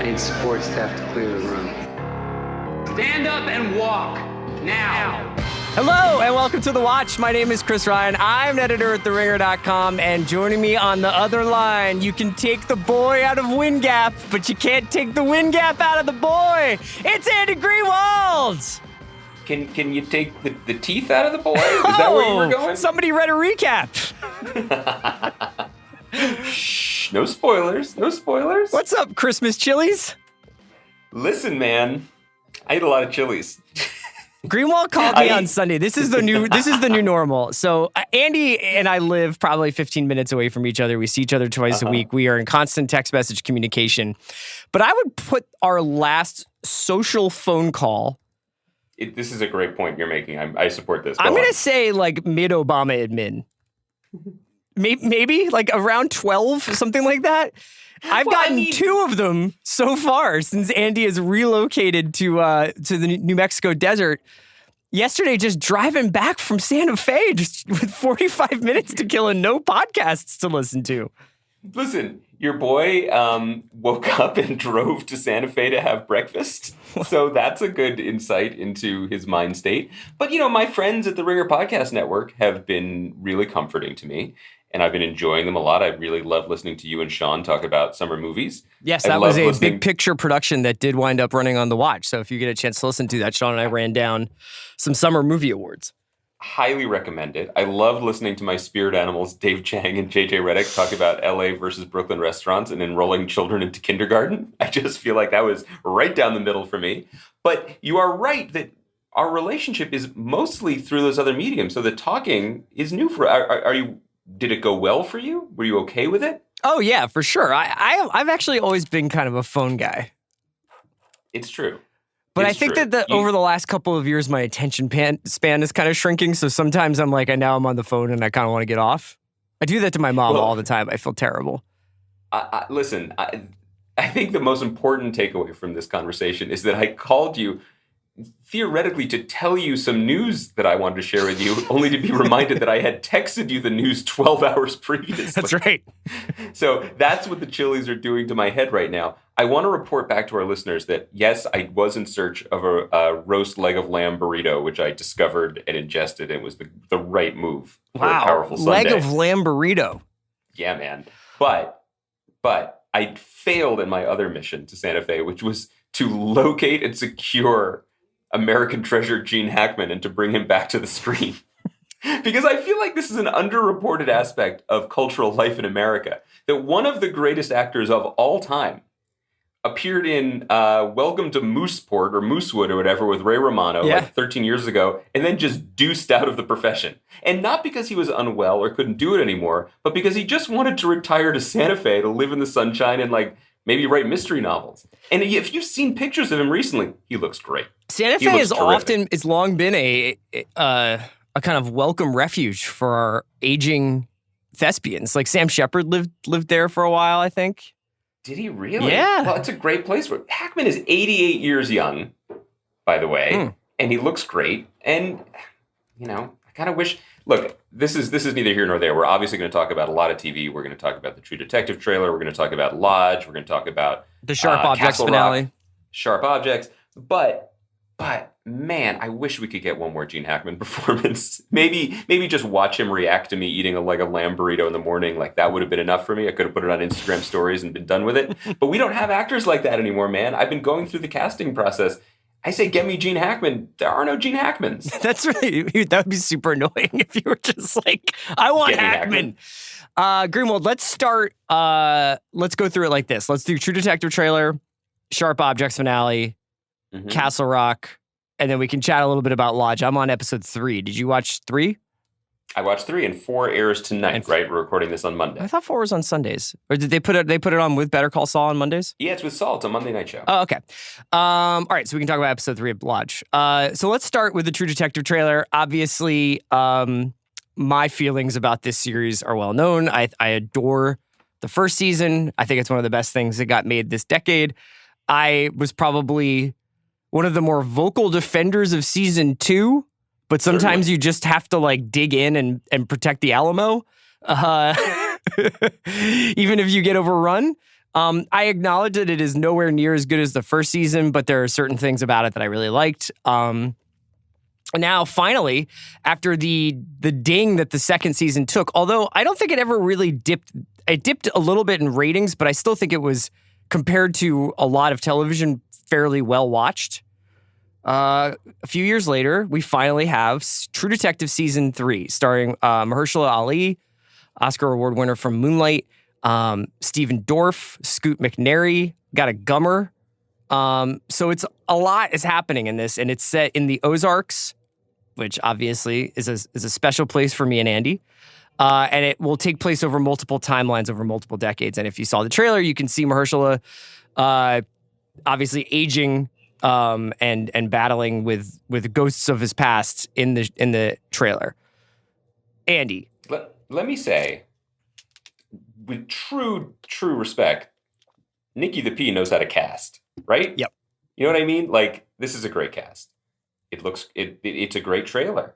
I need support staff to clear the room. Stand up and walk, now. Hello and welcome to The Watch. My name is Chris Ryan. I'm an editor at TheRinger.com, and joining me on the other line, you can take the boy out of Wind Gap, but you can't take the Wind Gap out of the boy. It's Andy Greenwald. Can you take the teeth out of the boy? Is that where you were going? Somebody read a recap. Shh, no spoilers. No spoilers. What's up, Christmas chilies? Listen, man, I ate a lot of chilies. Greenwald called me on Sunday. This is the new normal. So Andy and I live probably 15 minutes away from each other. We see each other twice a week. We are in constant text message communication. But I would put our last social phone call. This is a great point you're making. I support this. I'm going to say like mid-Obama admin. Maybe like around 12, something like that. I've gotten two of them so far since Andy has relocated to the New Mexico desert. Yesterday, just driving back from Santa Fe, just with 45 minutes to kill and no podcasts to listen to. Listen, your boy woke up and drove to Santa Fe to have breakfast. So that's a good insight into his mind state. But, my friends at the Ringer Podcast Network have been really comforting to me. And I've been enjoying them a lot. I really love listening to you and Sean talk about summer movies. Yes, that was a big picture production that did wind up running on The Watch. So if you get a chance to listen to that, Sean and I ran down some summer movie awards. Highly recommend it. I love listening to my spirit animals, Dave Chang and JJ Reddick, talk about LA versus Brooklyn restaurants and enrolling children into kindergarten. I just feel like that was right down the middle for me. But you are right that our relationship is mostly through those other mediums. So the talking is new for are you? Did it go well for you? Were you okay with it? Oh, yeah, for sure. I've actually always been kind of a phone guy. It's true. But I think that over the last couple of years, my attention span is kind of shrinking. So sometimes I'm like, now I'm on the phone and I kind of want to get off. I do that to my mom all the time. I feel terrible. Listen, I think the most important takeaway from this conversation is that I called you theoretically to tell you some news that I wanted to share with you, only to be reminded that I had texted you the news 12 hours previously. That's right. So that's what the chilies are doing to my head right now. I want to report back to our listeners that, yes, I was in search of a roast leg of lamb burrito, which I discovered and ingested, and it was the right move for a powerful Sunday. Leg of lamb burrito. Yeah, man. But I failed in my other mission to Santa Fe, which was to locate and secure American treasure Gene Hackman and to bring him back to the screen. Because I feel like this is an underreported aspect of cultural life in America, that one of the greatest actors of all time appeared in Welcome to Mooseport or Moosewood or whatever with Ray Romano like 13 years ago, and then just deuced out of the profession. And not because he was unwell or couldn't do it anymore, but because he just wanted to retire to Santa Fe to live in the sunshine and maybe write mystery novels. And if you've seen pictures of him recently, he looks great. Santa Fe it's long been a kind of welcome refuge for our aging thespians. Like Sam Shepard lived there for a while, I think. Did he really? Yeah. Well, it's a great place for it. Hackman is 88 years young, by the way, and he looks great. And, I kind of wish... Look, this is neither here nor there. We're obviously going to talk about a lot of TV. We're going to talk about the True Detective trailer. We're going to talk about Lodge. We're going to talk about the Sharp Objects Castle finale. Rock, Sharp Objects. But man, I wish we could get one more Gene Hackman performance. Maybe just watch him react to me eating a leg of lamb burrito in the morning. Like that would have been enough for me. I could have put it on Instagram stories and been done with it. But we don't have actors like that anymore, man. I've been going through the casting process. I say, get me Gene Hackman. There are no Gene Hackmans. That's really, that would be super annoying if you were just like, I want Hackman. Greenwald, let's start, let's go through it like this. Let's do True Detective trailer, Sharp Objects finale, Castle Rock, and then we can chat a little bit about Lodge. I'm on episode 3. Did you watch 3? I watched 3 and 4 airs tonight, right? We're recording this on Monday. I thought 4 was on Sundays. Or did they put it on with Better Call Saul on Mondays? Yeah, it's with Saul. It's a Monday night show. Oh, okay. All right, so we can talk about episode 3 of Lodge. So let's start with the True Detective trailer. Obviously, my feelings about this series are well known. I adore the first season. I think it's one of the best things that got made this decade. I was probably one of the more vocal defenders of season 2. But sometimes you just have to dig in and protect the Alamo, even if you get overrun. I acknowledge that it is nowhere near as good as the first season, but there are certain things about it that I really liked. Now, finally, after the ding that the second season took, although I don't think it ever really dipped, it dipped a little bit in ratings, but I still think it was, compared to a lot of television, fairly well watched. A few years later, we finally have True Detective Season 3, starring Mahershala Ali, Oscar Award winner from Moonlight, Stephen Dorff, Scoot McNairy, got a Gummer. So it's a lot is happening in this, and it's set in the Ozarks, which obviously is a special place for me and Andy. And it will take place over multiple timelines, over multiple decades. And if you saw the trailer, you can see Mahershala obviously aging and battling with ghosts of his past in the trailer. Andy. Let me say, with true respect, Nikki the P knows how to cast, right? Yep. You know what I mean? Like, this is a great cast. It's a great trailer.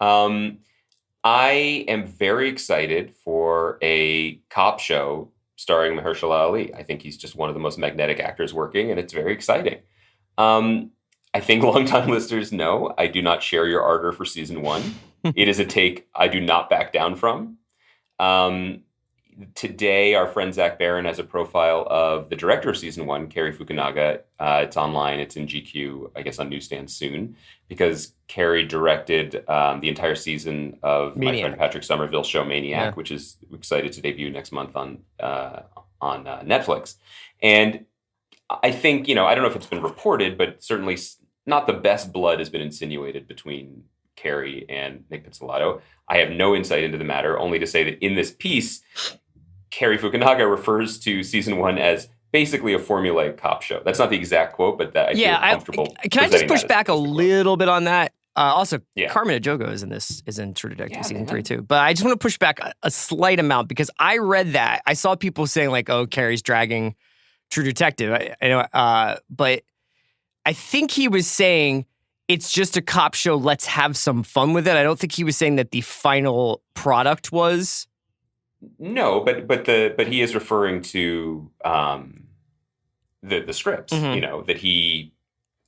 I am very excited for a cop show starring Mahershala Ali. I think he's just one of the most magnetic actors working, and it's very exciting. I think longtime listeners know I do not share your ardor for season 1. It is a take I do not back down from. Today, our friend Zach Barron has a profile of the director of season 1, Cary Fukunaga. It's online. It's in GQ, I guess, on newsstands soon, because Cary directed the entire season of Maniac. My friend Patrick Somerville's show Maniac, which is excited to debut next month on Netflix. And I think, I don't know if it's been reported, but certainly not the best blood has been insinuated between Cary and Nick Pizzolatto. I have no insight into the matter, only to say that in this piece, Cary Fukunaga refers to season 1 as basically a formulaic cop show. That's not the exact quote, but that I feel comfortable. Can I just push back a little bit on that? Also, Carmen Ejogo is in True Detective season 3 too. But I just want to push back a slight amount, because I read that. I saw people saying like, "Oh, Cary's dragging True Detective." But I think he was saying it's just a cop show. Let's have some fun with it. I don't think he was saying that the final product was. No, but he is referring to the scripts, that he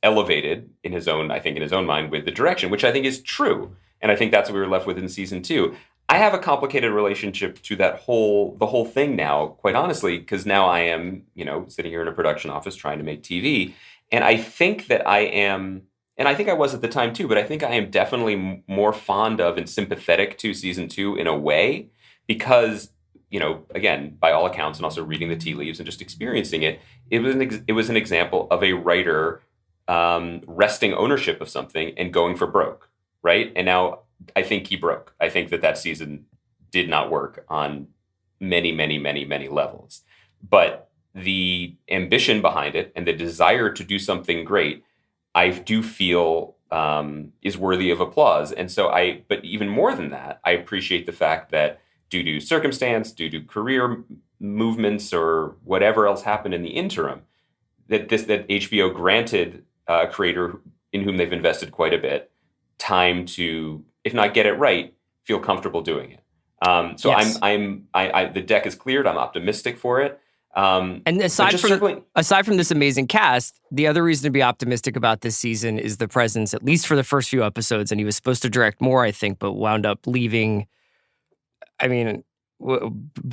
elevated in his own mind with the direction, which I think is true, and I think that's what we were left with in season 2. I have a complicated relationship to the whole thing now, quite honestly, because now I am sitting here in a production office trying to make TV, and I think that I am. And I think I was at the time too, but I think I am definitely more fond of and sympathetic to season 2 in a way, because, again, by all accounts, and also reading the tea leaves and just experiencing it, it was an example of a writer wresting ownership of something and going for broke, right? And now I think he broke. I think that season did not work on many, many, many, many levels. But the ambition behind it and the desire to do something great, I do feel is worthy of applause. And so but even more than that, I appreciate the fact that due to circumstance, due to career movements or whatever else happened in the interim, that HBO granted a creator in whom they've invested quite a bit time to, if not get it right, feel comfortable doing it. So yes. The deck is cleared. I'm optimistic for it. And aside from this amazing cast, the other reason to be optimistic about this season is the presence, at least for the first few episodes. And he was supposed to direct more, I think, but wound up leaving. I mean,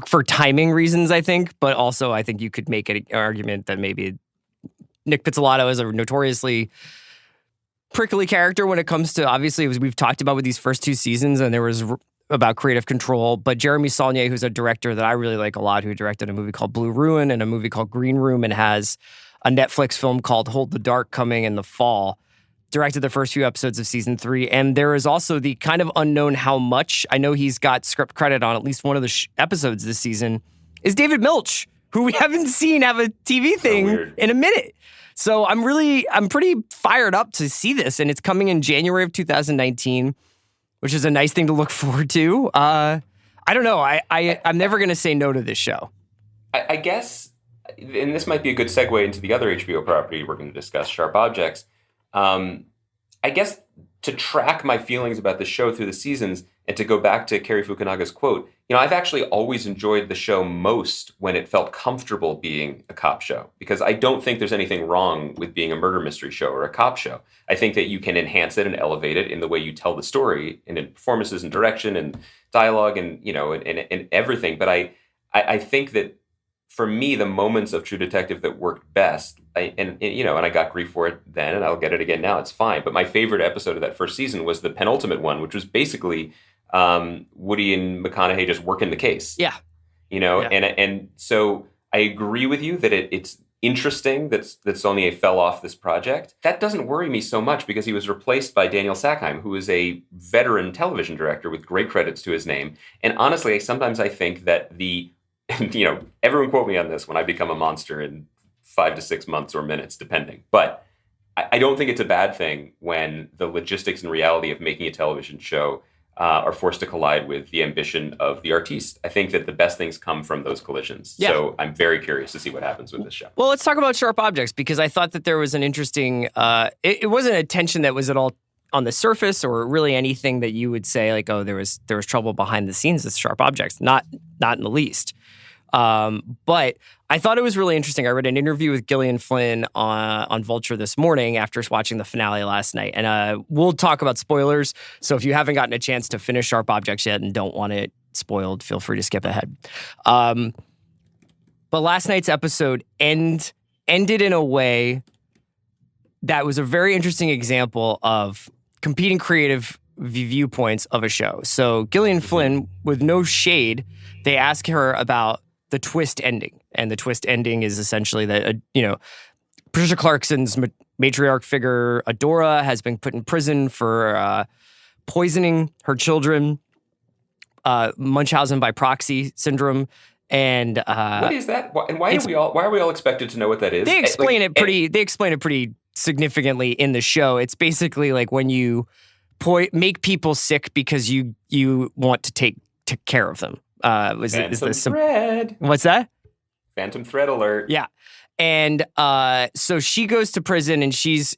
for timing reasons, I think, but also I think you could make an argument that maybe Nick Pizzolatto is a notoriously prickly character when it comes to, obviously, as we've talked about with these first 2 seasons, and there was about creative control, but Jeremy Saulnier, who's a director that I really like a lot, who directed a movie called Blue Ruin and a movie called Green Room, and has a Netflix film called Hold the Dark coming in the fall, directed the first few episodes of season 3. And there is also the kind of unknown how much, I know he's got script credit on at least one of the episodes this season, is David Milch, who we haven't seen have a TV thing in a minute. So I'm pretty fired up to see this, and it's coming in January of 2019, which is a nice thing to look forward to. I don't know. I'm never going to say no to this show. I guess, and this might be a good segue into the other HBO property we're going to discuss, Sharp Objects. I guess to track my feelings about the show through the seasons, And to go back to Cary Fukunaga's quote, I've actually always enjoyed the show most when it felt comfortable being a cop show, because I don't think there's anything wrong with being a murder mystery show or a cop show. I think that you can enhance it and elevate it in the way you tell the story and in performances and direction and dialogue and, and everything. But I think that for me, the moments of True Detective that worked best, and I got grief for it then, and I'll get it again now, it's fine. But my favorite episode of that first season was the penultimate one, which was basically Woody and McConaughey just working the case. Yeah. And so I agree with you that it's interesting that Saulnier fell off this project. That doesn't worry me so much because he was replaced by Daniel Sackheim, who is a veteran television director with great credits to his name. And honestly, sometimes I think that everyone quote me on this when I become a monster in 5 to 6 months or minutes, depending. But I don't think it's a bad thing when the logistics and reality of making a television show are forced to collide with the ambition of the artiste. I think that the best things come from those collisions. Yeah. So I'm very curious to see what happens with this show. Well, let's talk about Sharp Objects, because I thought that there was an interesting, it wasn't a tension that was at all on the surface or really anything that you would say like, oh, there was trouble behind the scenes with Sharp Objects. Not in the least. But I thought it was really interesting. I read an interview with Gillian Flynn on Vulture this morning after watching the finale last night. And we'll talk about spoilers. So if you haven't gotten a chance to finish Sharp Objects yet and don't want it spoiled, feel free to skip ahead. But last night's episode ended in a way that was a very interesting example of competing creative viewpoints of a show. So Gillian Flynn, with no shade, they ask her about the twist ending. And the twist ending is essentially that, Patricia Clarkson's matriarch figure, Adora, has been put in prison for poisoning her children, Munchausen by proxy syndrome. And what is that? And why are we all expected to know what that is? They explain it pretty significantly in the show. It's basically like when you make people sick because you want to take care of them. Phantom Thread. What's that? Phantom Thread alert. Yeah. And so she goes to prison and she's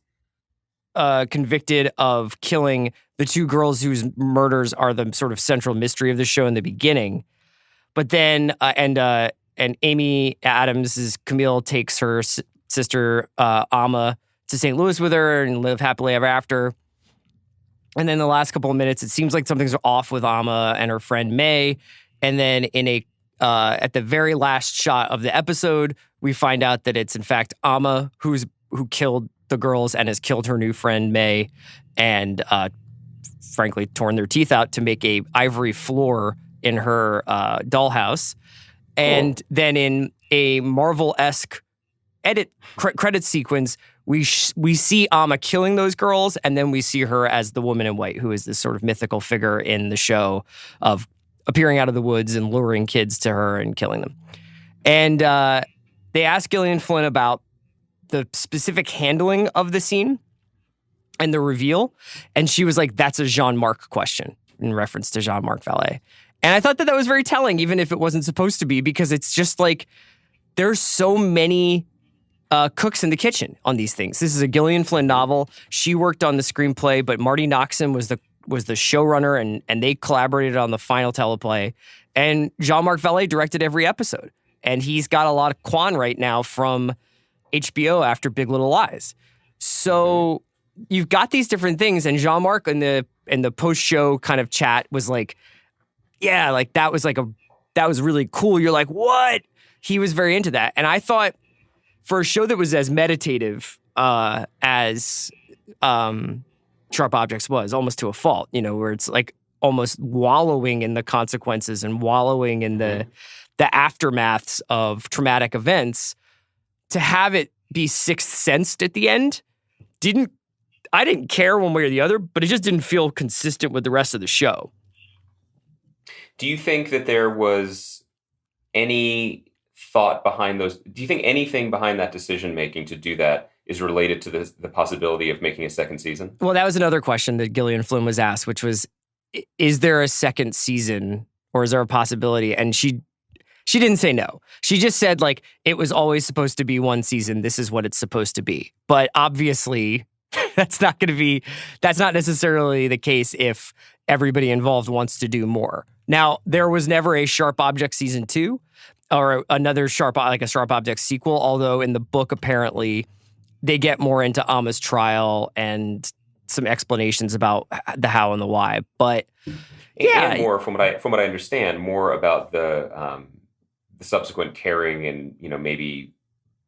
convicted of killing the two girls whose murders are the sort of central mystery of the show in the beginning. But then, and Amy Adams' Camille takes her sister Amma to St. Louis with her and live happily ever after. And then the last couple of minutes, it seems like something's off with Amma and her friend May. And then at the very last shot of the episode, we find out that it's in fact Amma who killed the girls and has killed her new friend May, and frankly torn their teeth out to make a ivory floor in her dollhouse. And then in a Marvel-esque credit sequence, we see Amma killing those girls, and then we see her as the woman in white, who is this sort of mythical figure in the show of appearing out of the woods and luring kids to her and killing them. And they asked Gillian Flynn about the specific handling of the scene and the reveal, and she was like, that's a Jean-Marc question, in reference to Jean-Marc Vallée. And I thought that was very telling, even if it wasn't supposed to be, because it's just like, there's so many cooks in the kitchen on these things. This is a Gillian Flynn novel. She worked on the screenplay, but Marty Noxon was the showrunner, and they collaborated on the final teleplay. And Jean-Marc Vallée directed every episode. And he's got a lot of quan right now from HBO after Big Little Lies. So you've got these different things, and Jean-Marc in the post-show kind of chat was like, yeah, like that was really cool. You're like, what? He was very into that. And I thought for a show that was as meditative as Sharp Objects was, almost to a fault, where it's like almost wallowing in the consequences and wallowing in the aftermaths of traumatic events, to have it be Sixth Sensed at the end, I didn't care one way or the other, but it just didn't feel consistent with the rest of the show. Do you think that there was any thought behind those? Do you think anything behind that decision making to do that is related to the possibility of making a second season? Well, that was another question that Gillian Flynn was asked, which was, is there a second season, or is there a possibility? And she didn't say no. She just said, like, it was always supposed to be one season. This is what it's supposed to be. But obviously, That's not necessarily the case if everybody involved wants to do more. Now, there was never a Sharp Objects season 2 or another Sharp Objects sequel, although in the book, apparently, they get more into Amma's trial and some explanations about the how and the why. But yeah, and more from what I understand, more about the subsequent caring and maybe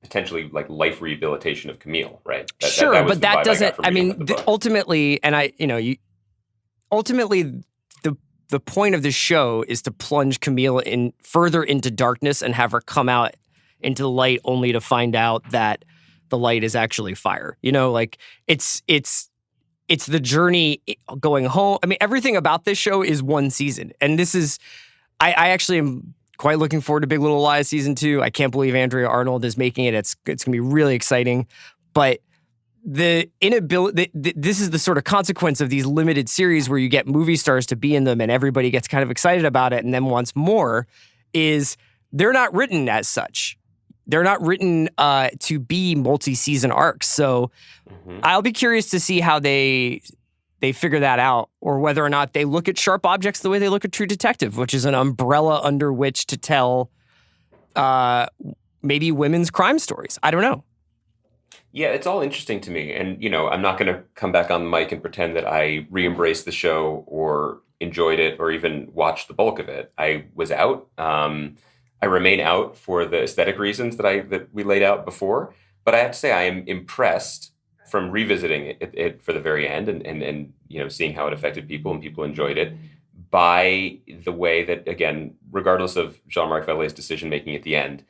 potentially like life rehabilitation of Camille, right? But that doesn't. I mean, ultimately, and ultimately, the point of the show is to plunge Camille further into darkness and have her come out into the light, only to find out that the light is actually fire. Like it's the journey going home. I mean, everything about this show is one season, and this is. I actually am quite looking forward to Big Little Lies season 2. I can't believe Andrea Arnold is making it. It's going to be really exciting, but the inability. This is the sort of consequence of these limited series where you get movie stars to be in them, and everybody gets kind of excited about it, and then wants more. Is they're not written as such. They're not written to be multi-season arcs. So I'll be curious to see how they figure that out, or whether or not they look at Sharp Objects the way they look at True Detective, which is an umbrella under which to tell maybe women's crime stories. I don't know. Yeah, it's all interesting to me. And, I'm not going to come back on the mic and pretend that I re-embraced the show or enjoyed it or even watched the bulk of it. I was out. I remain out for the aesthetic reasons that we laid out before. But I have to say I am impressed from revisiting it for the very end and seeing how it affected people and people enjoyed it, by the way that, again, regardless of Jean-Marc Vallée's decision-making at the end,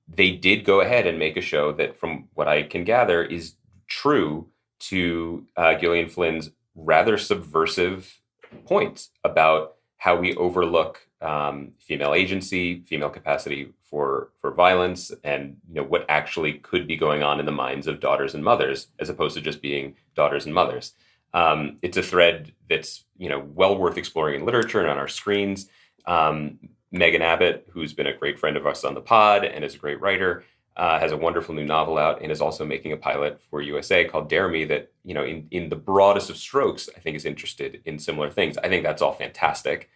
they did go ahead and make a show that, from what I can gather, is true to Gillian Flynn's rather subversive points about how we overlook female agency, female capacity for violence, and what actually could be going on in the minds of daughters and mothers, as opposed to just being daughters and mothers. It's a thread that's well worth exploring in literature and on our screens. Megan Abbott, who's been a great friend of us on the pod and is a great writer, has a wonderful new novel out and is also making a pilot for USA called Dare Me that, in the broadest of strokes, I think is interested in similar things. I think that's all fantastic.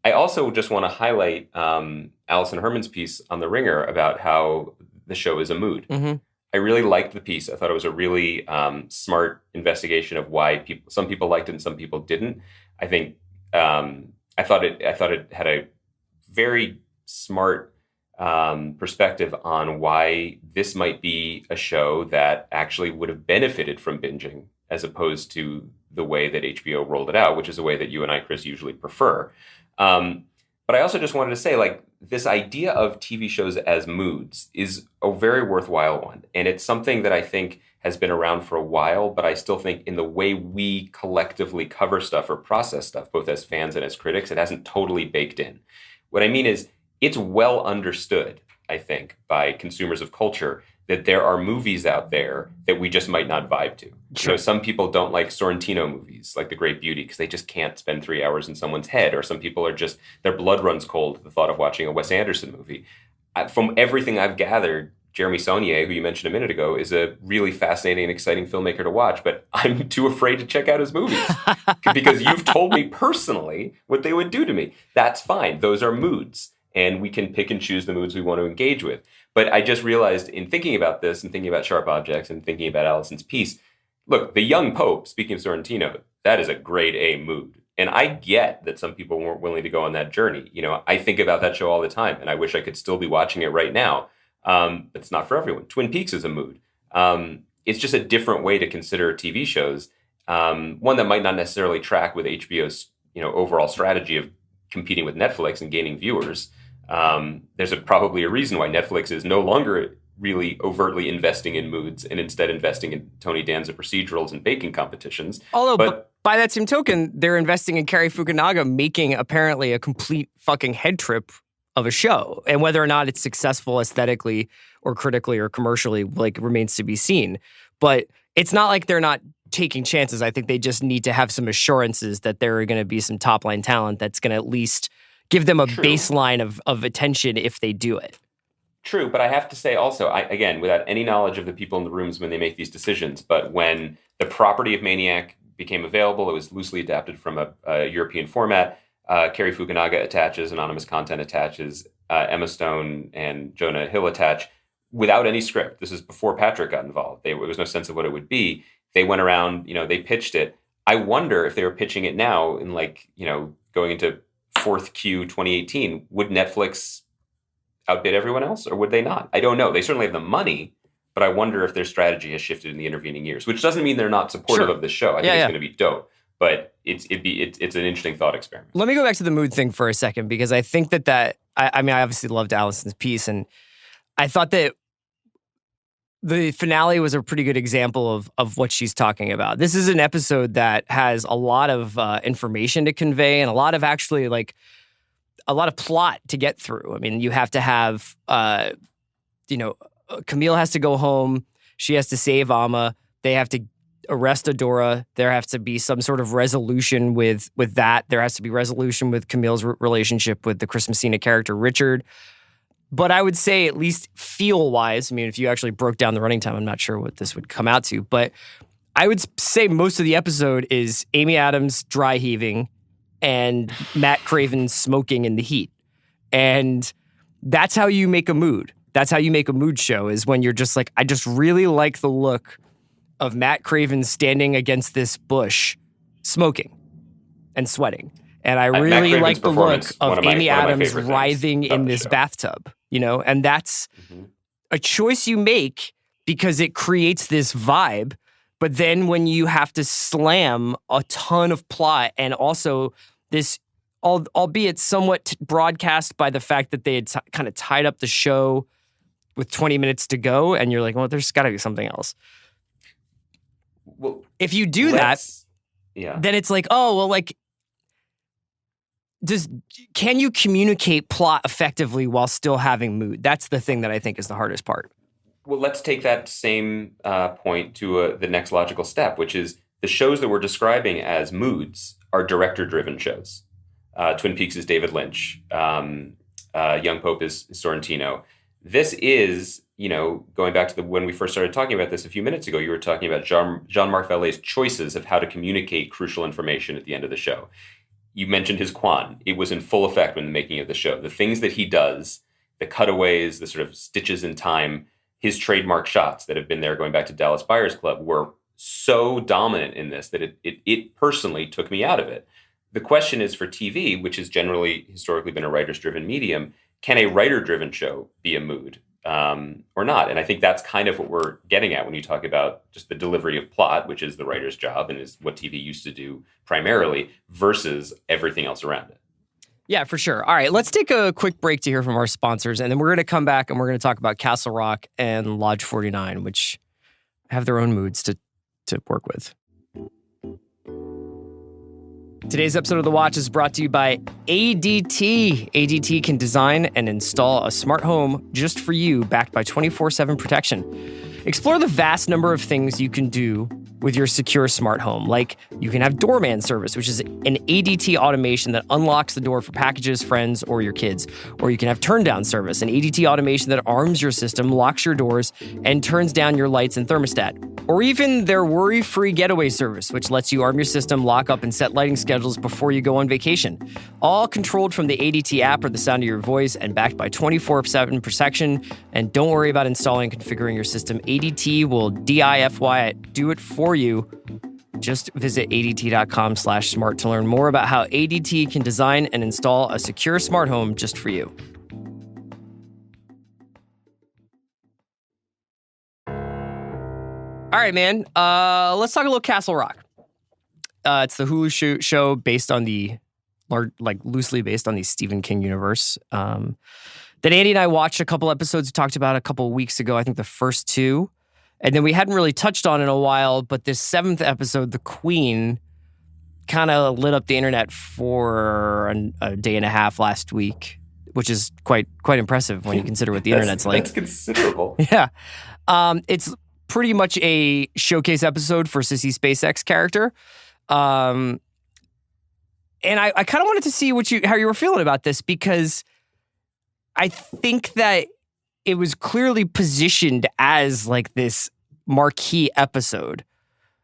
I also just want to highlight Alison Herman's piece on The Ringer about how the show is a mood. Mm-hmm. I really liked the piece. I thought it was a really smart investigation of why some people liked it and some people didn't. I think I thought it had a very smart perspective on why this might be a show that actually would have benefited from binging, as opposed to the way that HBO rolled it out, which is a way that you and I, Chris, usually prefer. But I also just wanted to say, this idea of TV shows as moods is a very worthwhile one. And it's something that I think has been around for a while, but I still think in the way we collectively cover stuff or process stuff, both as fans and as critics, it hasn't totally baked in. What I mean is, it's well understood, I think, by consumers of culture that there are movies out there that we just might not vibe to. Sure. Some people don't like Sorrentino movies, like The Great Beauty, because they just can't spend 3 hours in someone's head. Or some people are just, their blood runs cold at the thought of watching a Wes Anderson movie. From everything I've gathered, Jeremy Saulnier, who you mentioned a minute ago, is a really fascinating and exciting filmmaker to watch, but I'm too afraid to check out his movies because you've told me personally what they would do to me. That's fine. Those are moods, and we can pick and choose the moods we want to engage with. But I just realized in thinking about this and thinking about Sharp Objects and thinking about Alison's piece, look, The Young Pope, speaking of Sorrentino, that is a grade A mood. And I get that some people weren't willing to go on that journey. I think about that show all the time, and I wish I could still be watching it right now. But it's not for everyone. Twin Peaks is a mood. It's just a different way to consider TV shows. One that might not necessarily track with HBO's overall strategy of competing with Netflix and gaining viewers. There's probably a reason why Netflix is no longer really overtly investing in moods and instead investing in Tony Danza procedurals and baking competitions. But by that same token, they're investing in Cary Fukunaga making apparently a complete fucking head trip of a show. And whether or not it's successful aesthetically or critically or commercially, remains to be seen. But it's not like they're not taking chances. I think they just need to have some assurances that there are going to be some top-line talent that's going to at least give them a baseline of attention if they do it. True, but I have to say also, again, without any knowledge of the people in the rooms when they make these decisions, but when the property of Maniac became available, it was loosely adapted from a European format. Cary Fukunaga attaches, anonymous content attaches, Emma Stone and Jonah Hill attach without any script. This is before Patrick got involved. There was no sense of what it would be. They went around, they pitched it. I wonder if they were pitching it now in going into fourth Q 2018, would Netflix outbid everyone else or would they not? I don't know. They certainly have the money, but I wonder if their strategy has shifted in the intervening years, which doesn't mean they're not supportive of the show. I think it's going to be dope, but it's an interesting thought experiment. Let me go back to the mood thing for a second, because I think that I mean, I obviously loved Allison's piece, and I thought that the finale was a pretty good example of what she's talking about. This is an episode that has a lot of information to convey and a lot of actually a lot of plot to get through. I mean, you have to have, Camille has to go home. She has to save Amma. They have to arrest Adora. There has to be some sort of resolution with that. There has to be resolution with Camille's relationship with the Chris Messina character, Richard. But I would say, at least feel-wise, I mean, if you actually broke down the running time, I'm not sure what this would come out to, but I would say most of the episode is Amy Adams dry heaving and Matt Craven smoking in the heat. And that's how you make a mood. That's how you make a mood show, is when you're just like, I just really like the look of Matt Craven standing against this bush smoking and sweating. And I really like the look of Amy Adams writhing in this bathtub, and that's a choice you make because it creates this vibe. But then when you have to slam a ton of plot and also this, albeit somewhat broadcast by the fact that they had kind of tied up the show with 20 minutes to go, and you're like, well, there's got to be something else. Well, if you do that, then it's like, oh, well, can you communicate plot effectively while still having mood? That's the thing that I think is the hardest part. Well, let's take that same point to the next logical step, which is the shows that we're describing as moods are director-driven shows. Twin Peaks is David Lynch. Young Pope is Sorrentino. This is, going back to when we first started talking about this a few minutes ago, you were talking about Jean-Marc Vallée's choices of how to communicate crucial information at the end of the show. You mentioned his Quan. It was in full effect when the making of the show. The things that he does, the cutaways, the sort of stitches in time, his trademark shots that have been there going back to Dallas Buyers Club were so dominant in this that it personally took me out of it. The question is for TV, which has generally historically been a writer's-driven medium, can a writer-driven show be a mood or not? And I think that's kind of what we're getting at when you talk about just the delivery of plot, which is the writer's job and is what TV used to do primarily, versus everything else around it. Yeah, for sure. All right, let's take a quick break to hear from our sponsors, and then we're going to come back and we're going to talk about Castle Rock and Lodge 49, which have their own moods to work with. Today's episode of The Watch is brought to you by ADT. ADT can design and install a smart home just for you, backed by 24/7 protection. Explore the vast number of things you can do with your secure smart home. Like, you can have doorman service, which is an ADT automation that unlocks the door for packages, friends, or your kids. Or you can have turn down service, an ADT automation that arms your system, locks your doors, and turns down your lights and thermostat. Or even their worry-free getaway service, which lets you arm your system, lock up, and set lighting schedules before you go on vacation. All controlled from the ADT app or the sound of your voice and backed by 24/7 protection. And don't worry about installing and configuring your system. ADT will DIFY it, do it for you. Just visit ADT.com/smart to learn more about how ADT can design and install a secure smart home just for you. All right, man. Let's talk a little Castle Rock. It's the Hulu show based on loosely based on the Stephen King universe. That Andy and I watched a couple episodes, talked about a couple weeks ago. I think the first two. And then we hadn't really touched on it in a while, but this 7th episode, The Queen, kind of lit up the internet for a day and a half last week, which is quite impressive when you consider what the internet's like. That's considerable. Yeah. It's pretty much a showcase episode for Sissy SpaceX character. And I kind of wanted to see how you were feeling about this, because I think that it was clearly positioned as like this marquee episode.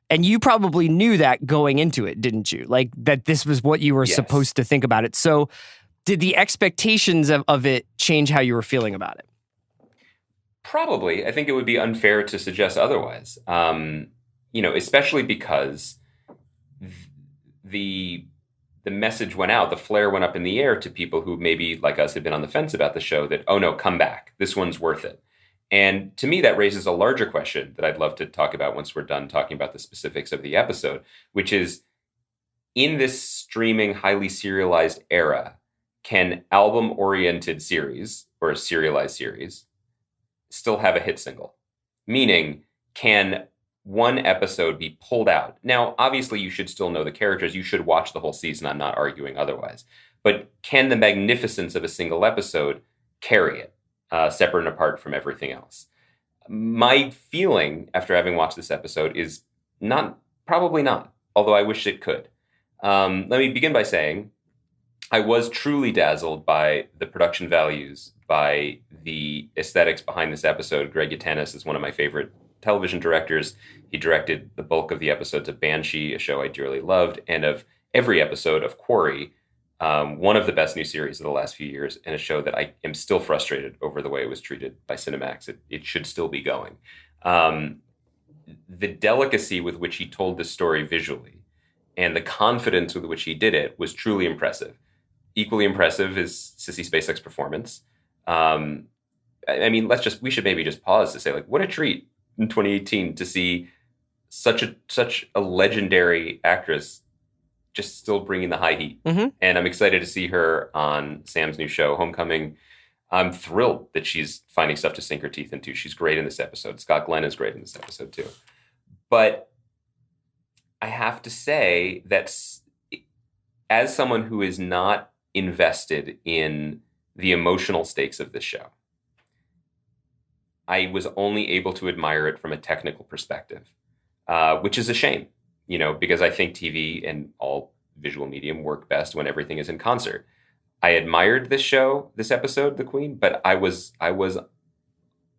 And you probably knew that going into it, didn't you? Like that this was what you were supposed to think about it. So did the expectations of it change how you were feeling about it? Probably. I think it would be unfair to suggest otherwise. Especially because the message went out, the flare went up in the air to people who maybe like us had been on the fence about the show that, oh no, come back. This one's worth it. And to me, that raises a larger question that I'd love to talk about once we're done talking about the specifics of the episode, which is, in this streaming, highly serialized era, can album-oriented series or a serialized series still have a hit single? Meaning, can one episode be pulled out? Now, obviously, you should still know the characters. You should watch the whole season. I'm not arguing otherwise. But can the magnificence of a single episode carry it? Separate and apart from everything else. My feeling after having watched this episode is probably not, although I wish it could. Let me begin by saying I was truly dazzled by the production values, by the aesthetics behind this episode. Greg Yaitanes is one of my favorite television directors. He directed the bulk of the episodes of Banshee, a show I dearly loved, and of every episode of Quarry, one of the best new series of the last few years, and a show that I am still frustrated over the way it was treated by Cinemax. It should still be going. The delicacy with which he told this story visually and the confidence with which he did it was truly impressive. Equally impressive is Sissy Spacek's performance. We should maybe just pause to say, like, what a treat in 2018 to see such a legendary actress just still bringing the high heat. Mm-hmm. And I'm excited to see her on Sam's new show, Homecoming. I'm thrilled that she's finding stuff to sink her teeth into. She's great in this episode. Scott Glenn is great in this episode too. But I have to say that as someone who is not invested in the emotional stakes of this show, I was only able to admire it from a technical perspective, which is a shame. Because I think TV and all visual medium work best when everything is in concert. I admired this episode, The Queen, but I was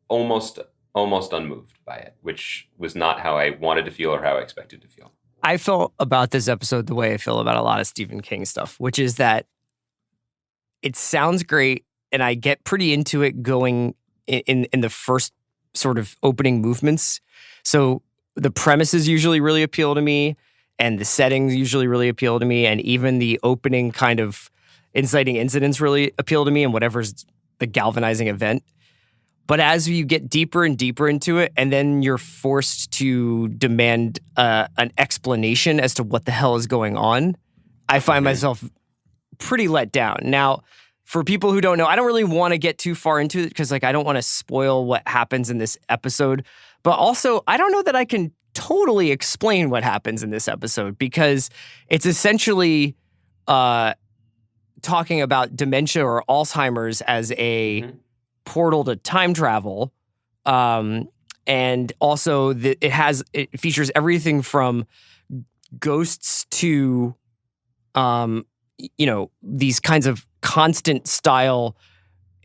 almost unmoved by it, which was not how I wanted to feel or how I expected to feel. I felt about this episode the way I feel about a lot of Stephen King stuff, which is that it sounds great, and I get pretty into it going in the first sort of opening movements. So the premises usually really appeal to me, and the settings usually really appeal to me, and even the opening kind of inciting incidents really appeal to me, and whatever's the galvanizing event. But as you get deeper and deeper into it, and then you're forced to demand an explanation as to what the hell is going on, I find myself pretty let down. Now, for people who don't know, I don't really want to get too far into it because, I don't want to spoil what happens in this episode. But also, I don't know that I can totally explain what happens in this episode, because it's essentially talking about dementia or Alzheimer's as a portal to time travel. And also, it features everything from ghosts to, these kinds of constant style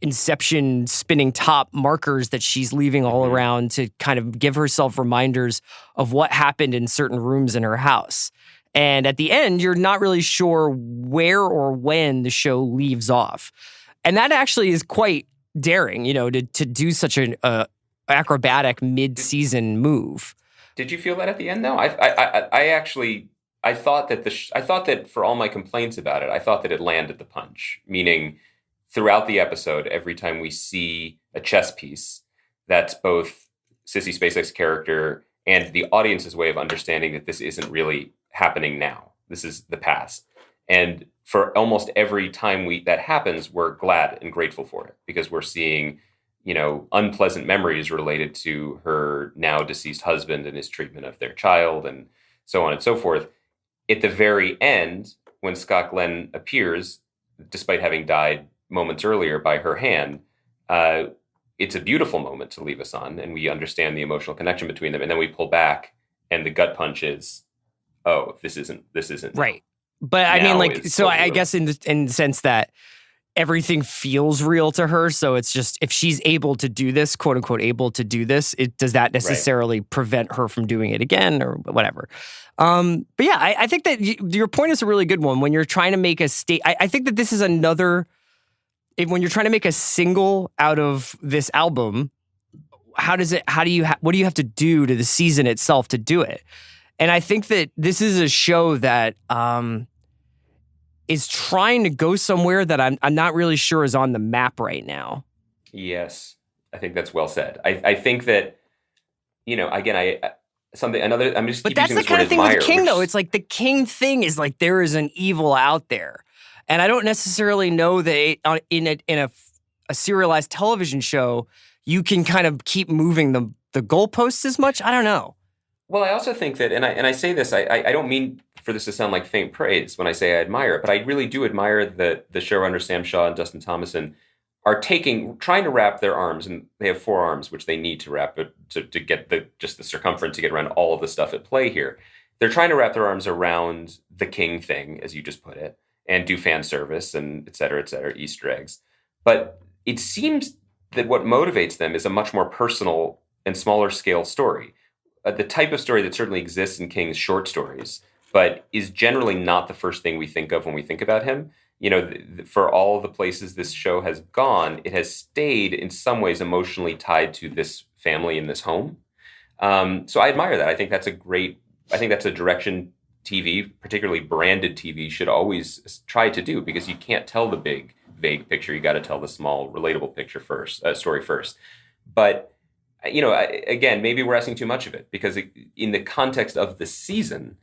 Inception spinning top markers that she's leaving all around to kind of give herself reminders of what happened in certain rooms in her house. And at the end, you're not really sure where or when the show leaves off. And that actually is quite daring, to do such an acrobatic mid-season move. Did you feel that at the end, though? I thought that for all my complaints about it, I thought that it landed the punch, meaning throughout the episode, every time we see a chess piece, that's both Sissy Spacek's character and the audience's way of understanding that this isn't really happening now. This is the past. And for almost every time that happens, we're glad and grateful for it, because we're seeing, unpleasant memories related to her now deceased husband and his treatment of their child and so on and so forth. At the very end, when Scott Glenn appears, despite having died moments earlier by her hand, it's a beautiful moment to leave us on, and we understand the emotional connection between them. And then we pull back, and the gut punch is, oh, this isn't right. But I mean, I guess in the sense that everything feels real to her. So it's just, if she's able to do this, quote unquote, able to do this, does that necessarily prevent her from doing it again or whatever? But yeah, I think that your point is a really good one. When you're trying to make a I think that this is another, when you're trying to make a single out of this album, what do you have to do to the season itself to do it? And I think that this is a show that, is trying to go somewhere that I'm not really sure is on the map right now. Yes, I think that's well said. I think that, again, I'm just. But that's the kind of thing with King, though. It's like the King thing is like there is an evil out there, and I don't necessarily know that in a serialized television show you can kind of keep moving the goalposts as much. I don't know. Well, I also think that, and I say this, I don't mean for this to sound like faint praise when I say I admire it, but I really do admire that the showrunner Sam Shaw and Dustin Thomason are trying to wrap their arms, and they have 4 arms, which they need to wrap it to get the circumference to get around all of the stuff at play here. They're trying to wrap their arms around the King thing, as you just put it, and do fan service and et cetera, Easter eggs. But it seems that what motivates them is a much more personal and smaller scale story. The type of story that certainly exists in King's short stories, but is generally not the first thing we think of when we think about him. For all the places this show has gone, it has stayed in some ways emotionally tied to this family in this home. So I admire that. I think that's a direction TV, particularly branded TV, should always try to do, because you can't tell the big, vague picture. You got to tell the small, relatable picture first, story first. But again, maybe we're asking too much of it, because in the context of the season,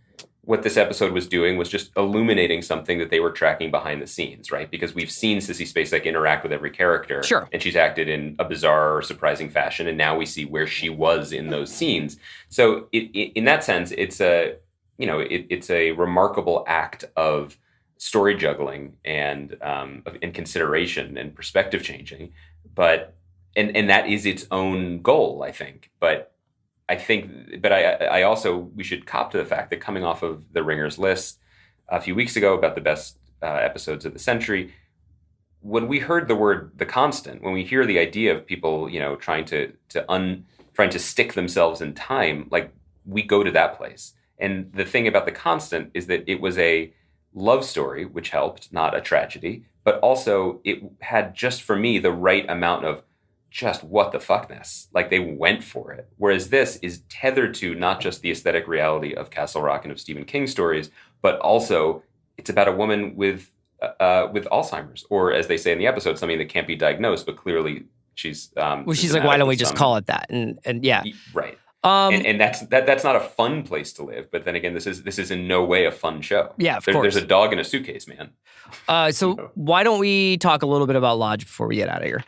what this episode was doing was just illuminating something that they were tracking behind the scenes, right? Because we've seen Sissy Spacek interact with every character. Sure. And she's acted in a bizarre or surprising fashion, and now we see where she was in those scenes. So in that sense, it's a remarkable act of story juggling and consideration and perspective changing. But and that is its own goal, I think. But I also, we should cop to the fact that coming off of the Ringer's list a few weeks ago about the best episodes of the century, when we heard the word "The Constant," when we hear the idea of people, trying to stick themselves in time, like, we go to that place. And the thing about The Constant is that it was a love story, which helped, not a tragedy, but also it had, just for me, the right amount of just what the fuckness. Like, they went for it. Whereas this is tethered to not just the aesthetic reality of Castle Rock and of Stephen King stories, but also it's about a woman with Alzheimer's, or as they say in the episode, something that can't be diagnosed, but clearly she's. She's like, why don't we just call it that? And yeah, right. And that's not a fun place to live. But then again, this is in no way a fun show. Yeah, of course. There's a dog in a suitcase, man. So why don't we talk a little bit about Lodge before we get out of here?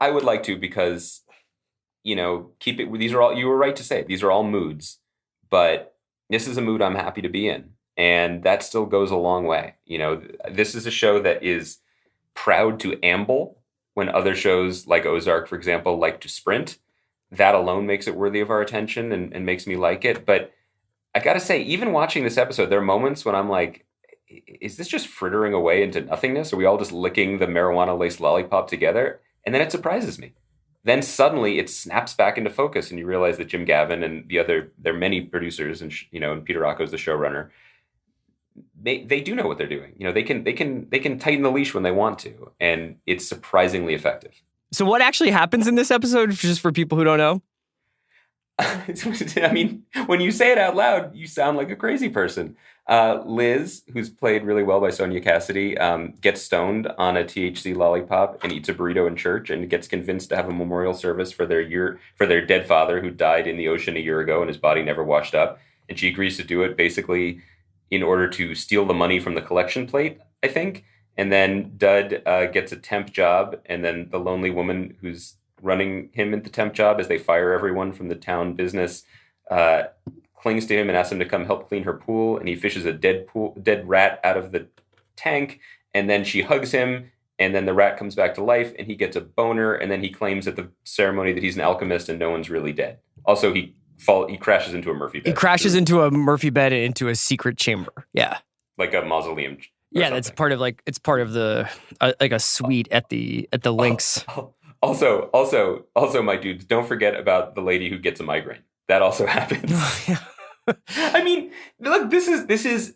I would like to, because, keep it. These are all, you were right to say, these are all moods, but this is a mood I'm happy to be in. And that still goes a long way. This is a show that is proud to amble when other shows like Ozark, for example, like to sprint. That alone makes it worthy of our attention and makes me like it. But I got to say, even watching this episode, there are moments when I'm like, is this just frittering away into nothingness? Are we all just licking the marijuana-laced lollipop together? And then it surprises me. Then suddenly it snaps back into focus, and you realize that Jim Gavin and there are many producers, and and Peter Rocco's the showrunner. They do know what they're doing. They can tighten the leash when they want to, and it's surprisingly effective. So what actually happens in this episode, just for people who don't know? I mean, when you say it out loud, you sound like a crazy person. Liz, who's played really well by Sonia Cassidy, gets stoned on a THC lollipop and eats a burrito in church, and gets convinced to have a memorial service for their dead father who died in the ocean a year ago and his body never washed up. And she agrees to do it basically in order to steal the money from the collection plate, I think. And then Dud gets a temp job, and then the lonely woman who's running him at the temp job, as they fire everyone from the town business, clings to him and asks him to come help clean her pool, and he fishes a dead rat out of the tank, and then she hugs him, and then the rat comes back to life, and he gets a boner, and then he claims at the ceremony that he's an alchemist and no one's really dead. Also, he crashes into a Murphy bed. He crashes into a Murphy bed and into a secret chamber. Yeah. Like a mausoleum. Yeah, that's part of it's part of the like a suite at the links. Also, my dudes, don't forget about the lady who gets a migraine. That also happens. I mean, look, this is.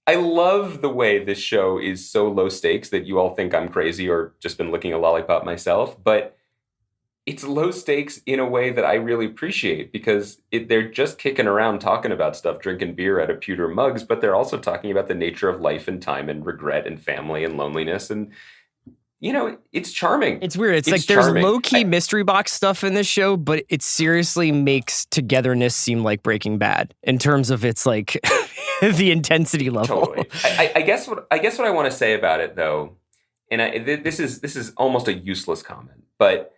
I love the way this show is so low stakes that you all think I'm crazy or just been licking a lollipop myself, but it's low stakes in a way that I really appreciate because they're just kicking around talking about stuff, drinking beer out of pewter mugs, but they're also talking about the nature of life and time and regret and family and loneliness. And, it's charming. It's weird. It's like there's low-key mystery box stuff in this show, but it seriously makes togetherness seem like Breaking Bad in terms of its like the intensity level. Totally. I guess what I want to say about it though, and this is almost a useless comment, but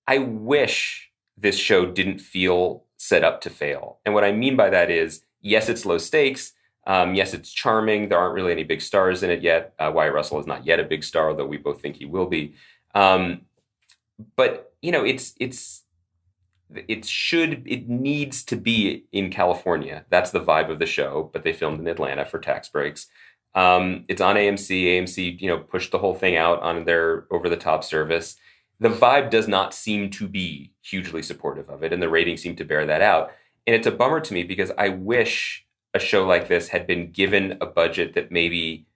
I wish this show didn't feel set up to fail. And what I mean by that is, yes, it's low stakes. Yes, it's charming. There aren't really any big stars in it yet. Wyatt Russell is not yet a big star, although we both think he will be. But it needs to be in California. That's the vibe of the show. But they filmed in Atlanta for tax breaks. It's on AMC. AMC, pushed the whole thing out on their over-the-top service. The vibe does not seem to be hugely supportive of it, and the ratings seem to bear that out. And it's a bummer to me because I wish a show like this had been given a budget that maybe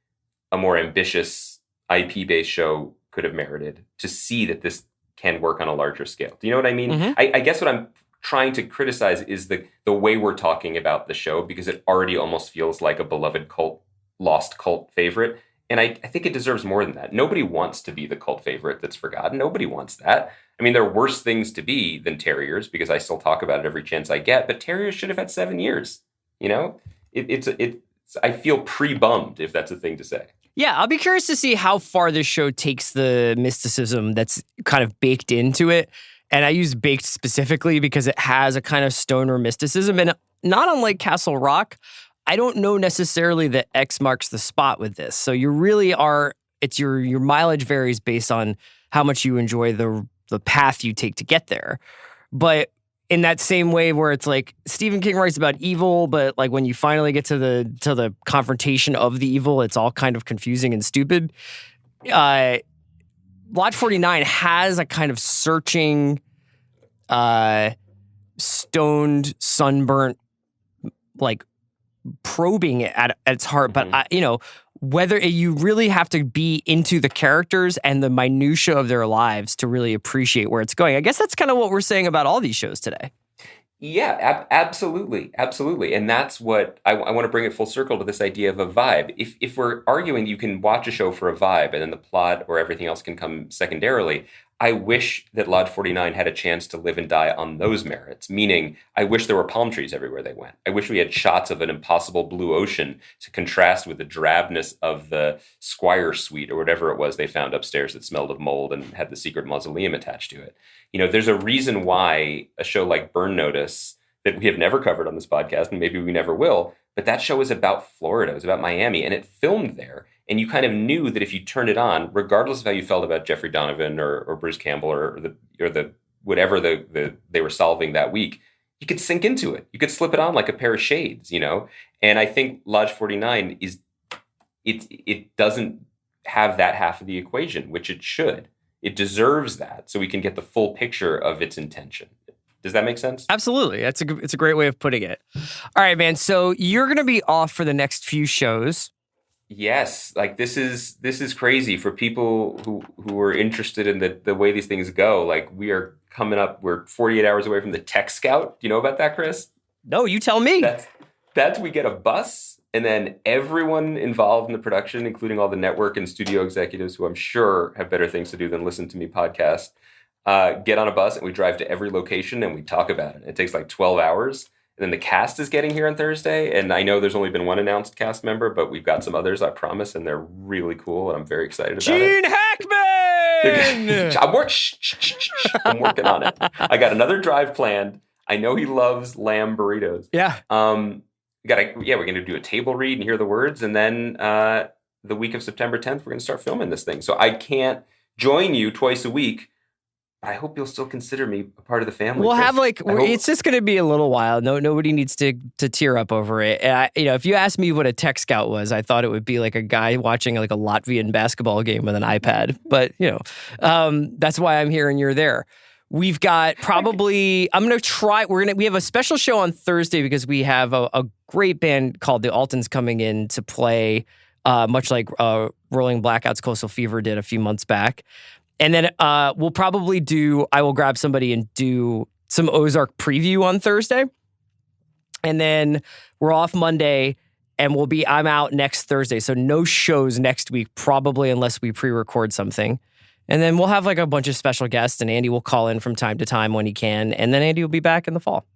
a more ambitious IP-based show could have merited to see that this can work on a larger scale. Do you know what I mean? Mm-hmm. I guess what I'm trying to criticize is the way we're talking about the show, because it already almost feels like a beloved lost cult favorite. And I think it deserves more than that. Nobody wants to be the cult favorite that's forgotten. Nobody wants that. I mean, there are worse things to be than Terriers, because I still talk about it every chance I get, but Terriers should have had 7 years. I feel pre-bummed, if that's a thing to say. Yeah, I'll be curious to see how far this show takes the mysticism that's kind of baked into it. And I use baked specifically because it has a kind of stoner mysticism. And not unlike Castle Rock, I don't know necessarily that X marks the spot with this. So you really are, it's your mileage varies based on how much you enjoy the path you take to get there. But in that same way where it's like Stephen King writes about evil, but like when you finally get to the confrontation of the evil, it's all kind of confusing and stupid. Lodge 49 has a kind of searching, stoned, sunburnt, like probing it at its heart. Mm-hmm. But whether you really have to be into the characters and the minutia of their lives to really appreciate where it's going. I guess that's kind of what we're saying about all these shows today. Yeah, absolutely. And that's what I want to bring it full circle to, this idea of a vibe. If we're arguing you can watch a show for a vibe and then the plot or everything else can come secondarily, I wish that Lodge 49 had a chance to live and die on those merits, meaning I wish there were palm trees everywhere they went. I wish we had shots of an impossible blue ocean to contrast with the drabness of the Squire suite or whatever it was they found upstairs that smelled of mold and had the secret mausoleum attached to it. There's a reason why a show like Burn Notice, that we have never covered on this podcast, and maybe we never will, but that show is about Florida, it was about Miami, and it filmed there. And you kind of knew that if you turned it on, regardless of how you felt about Jeffrey Donovan or Bruce Campbell or the whatever they were solving that week, you could sink into it. You could slip it on like a pair of shades, And I think Lodge 49 it doesn't have that half of the equation, which it should. It deserves that, so we can get the full picture of its intention. Does that make sense? Absolutely. It's a great way of putting it. All right, man. So you're going to be off for the next few shows. Yes, like this is crazy for people who are interested in the way these things go. Like we're 48 hours away from the Tech Scout. Do you know about that, Chris? No, you tell me. That's we get a bus, and then everyone involved in the production, including all the network and studio executives who I'm sure have better things to do than listen to me podcast, get on a bus and we drive to every location and we talk about it. It takes like 12 hours. And then the cast is getting here on Thursday. And I know there's only been one announced cast member, but we've got some others, I promise. And they're really cool. And I'm very excited about it. Gene Hackman! I'm working on it. I got another drive planned. I know he loves lamb burritos. Yeah. We're going to do a table read and hear the words. And then the week of September 10th, we're going to start filming this thing. So I can't join you twice a week, I hope you'll still consider me a part of the family. We'll Chris. have it's just going to be a little while. Nobody needs to tear up over it. And if you asked me what a tech scout was, I thought it would be like a guy watching like a Latvian basketball game with an iPad. But that's why I'm here and you're there. We've got probably, I'm going to try, we have a special show on Thursday because we have a great band called the Altons coming in to play, much like Rolling Blackouts Coastal Fever did a few months back. And then we'll probably I will grab somebody and do some Ozark preview on Thursday. And then we're off Monday and I'm out next Thursday. So no shows next week, probably unless we pre-record something. And then we'll have like a bunch of special guests and Andy will call in from time to time when he can. And then Andy will be back in the fall.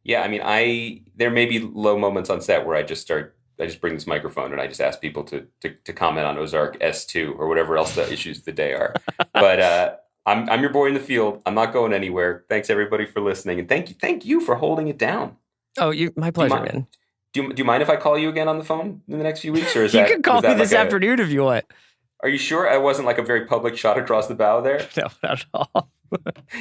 Yeah, I mean, there may be low moments on set where I just bring this microphone and I just ask people to comment on Ozark S2 or whatever else the issues of the day are. But I'm your boy in the field. I'm not going anywhere. Thanks everybody for listening, and thank you for holding it down. Oh, my pleasure, man. Do you mind if I call you again on the phone in the next few weeks, or is you can call me this afternoon if you want. Are you sure I wasn't like a very public shot across the bow there? No, not at all.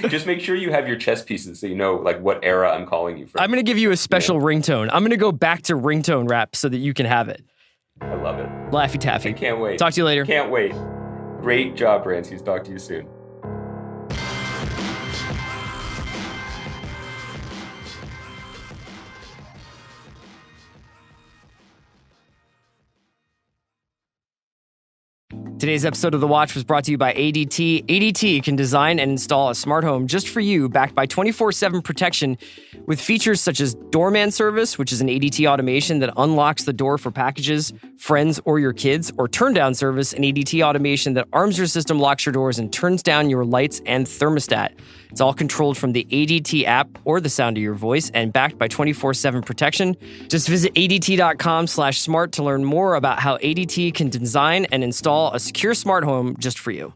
Just make sure you have your chess pieces so you know like what era I'm calling you from. I'm going to give you a special ringtone. I'm going to go back to ringtone rap so that you can have it. I love it. Laffy Taffy. I can't wait. Talk to you later. Can't wait. Great job, Rancies. Talk to you soon. Today's episode of The Watch was brought to you by ADT. ADT can design and install a smart home just for you, backed by 24/7 protection with features such as doorman service, which is an ADT automation that unlocks the door for packages, friends, or your kids, or turn down service, an ADT automation that arms your system, locks your doors, and turns down your lights and thermostat. It's all controlled from the ADT app or the sound of your voice and backed by 24/7 protection. Just visit ADT.com/smart to learn more about how ADT can design and install a secure smart home just for you.